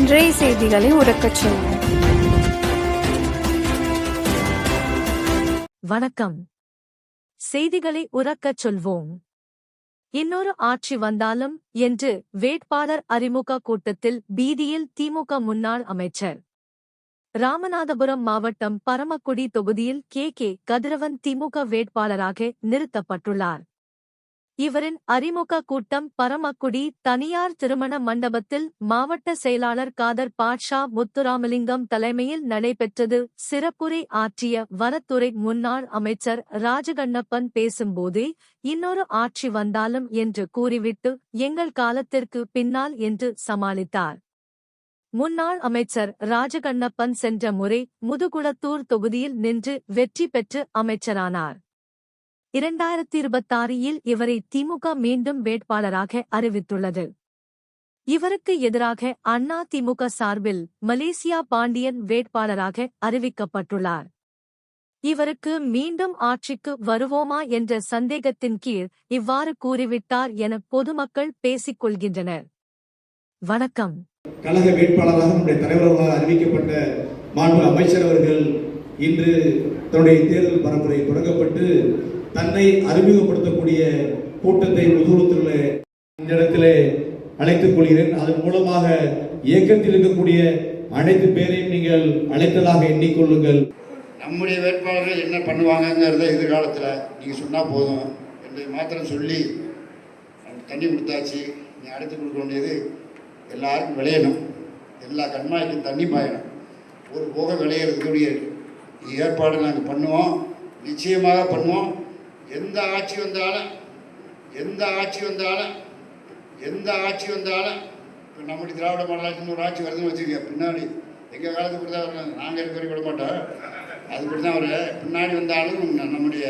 இன்றைய செய்திகளை உறக்கச் சொல்வோம். வணக்கம். செய்திகளை உறக்கச் சொல்வோம். இன்னொரு ஆட்சி வந்தாலும் என்று வேட்பாளர் அறிமுக கூட்டத்தில் பீதியில் திமுக முன்னாள் அமைச்சர். ராமநாதபுரம் மாவட்டம் பரமக்குடி தொகுதியில் கே. கதிரவன் திமுக வேட்பாளராக நிறுத்தப்பட்டுள்ளார். இவரின் அறிமுக கூட்டம் பரமக்குடி தனியார் திருமண மண்டபத்தில் மாவட்ட செயலாளர் காதர் பாட்ஷா முத்துராமலிங்கம் தலைமையில் நடைபெற்றது. சிறப்புரை ஆற்றிய வனத்துறை முன்னாள் அமைச்சர் ராஜகண்ணப்பன் பேசும்போதே இன்னொரு ஆட்சி வந்தாலும் என்று கூறிவிட்டு எங்கள் காலத்திற்கு பின்னால் என்று சமாளித்தார். முன்னாள் அமைச்சர் ராஜகண்ணப்பன் சென்ற முறை முதுகுளத்தூர் தொகுதியில் நின்று வெற்றி பெற்று அமைச்சரானார். 2026 இவரை திமுக மீண்டும் வேட்பாளராக அறிவித்துள்ளது. இவருக்கு எதிராக அண்ணா திமுக சார்பில் மலேசியா பாண்டியன் வேட்பாளராக அறிவிக்கப்பட்டுள்ளார். இவருக்கு மீண்டும் ஆட்சிக்கு வருவோமா என்ற சந்தேகத்தின் கீழ் இவ்வாறு கூறிவிட்டார் என பொதுமக்கள் பேசிக் கொள்கின்றனர். வணக்கம். கழக வேட்பாளராக நம்முடைய தலைவர்களால் அறிவிக்கப்பட்ட மாண்பு அமைச்சர் அவர்கள் இன்று தன்னுடைய தேர்தல் பரப்புரை தொடங்கப்பட்டு தன்னை அறிமுகப்படுத்தக்கூடிய கூட்டத்தை முதுகுளத்தில் இந்த இடத்திலே அழைத்துக் கொள்கிறேன். அதன் மூலமாக இயக்கத்தில் இருக்கக்கூடிய அனைத்து பேரையும் நீங்கள் அழைத்ததாக எண்ணிக்கொள்ளுங்கள். நம்முடைய வேட்பாளர்கள் என்ன பண்ணுவாங்கங்கிறத எதிர்காலத்தில் நீங்கள் சொன்னால் போதும் என்று மாத்திரம் சொல்லி தண்ணி கொடுத்தாச்சு. நீ அடுத்து கொடுக்க வேண்டியது எல்லாருக்கும் விளையணும். எல்லா கண்மாய்க்கும் தண்ணி பாயணும். ஒரு போக விளையிறதுக்குரிய ஏற்பாடு நாங்கள் பண்ணுவோம், நிச்சயமாக பண்ணுவோம். எந்த ஆட்சி வந்தாலும் நம்முடைய திராவிட மாடல் ஆட்சின்னு ஒரு ஆட்சி வருதுன்னு வச்சுக்க, பின்னாடி எங்கள் காலத்துக்கு தான் வரணும். நாங்கள் இருக்க வரைக்கும் விட மாட்டோம். அதுபடி தான் அவர் பின்னாடி வந்தாலும் நம்முடைய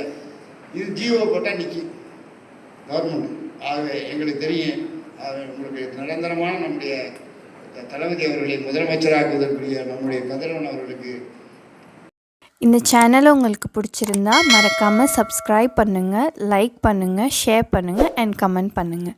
இது ஜீவோ போட்டால் நிற்கும் கவர்மெண்ட். ஆகவே எங்களுக்கு தெரியும். உங்களுக்கு நிரந்தரமான நம்முடைய தளபதி அவர்களை முதலமைச்சராக்குவதற்குரிய நம்முடைய கதிரவன் அவர்களுக்கு. இந்த சேனலை உங்களுக்கு பிடிச்சிருந்தா மறக்காமல் சப்ஸ்கிரைப் பண்ணுங்கள், லைக் பண்ணுங்கள், ஷேர் பண்ணுங்கள் அண்ட் கமெண்ட் பண்ணுங்கள்.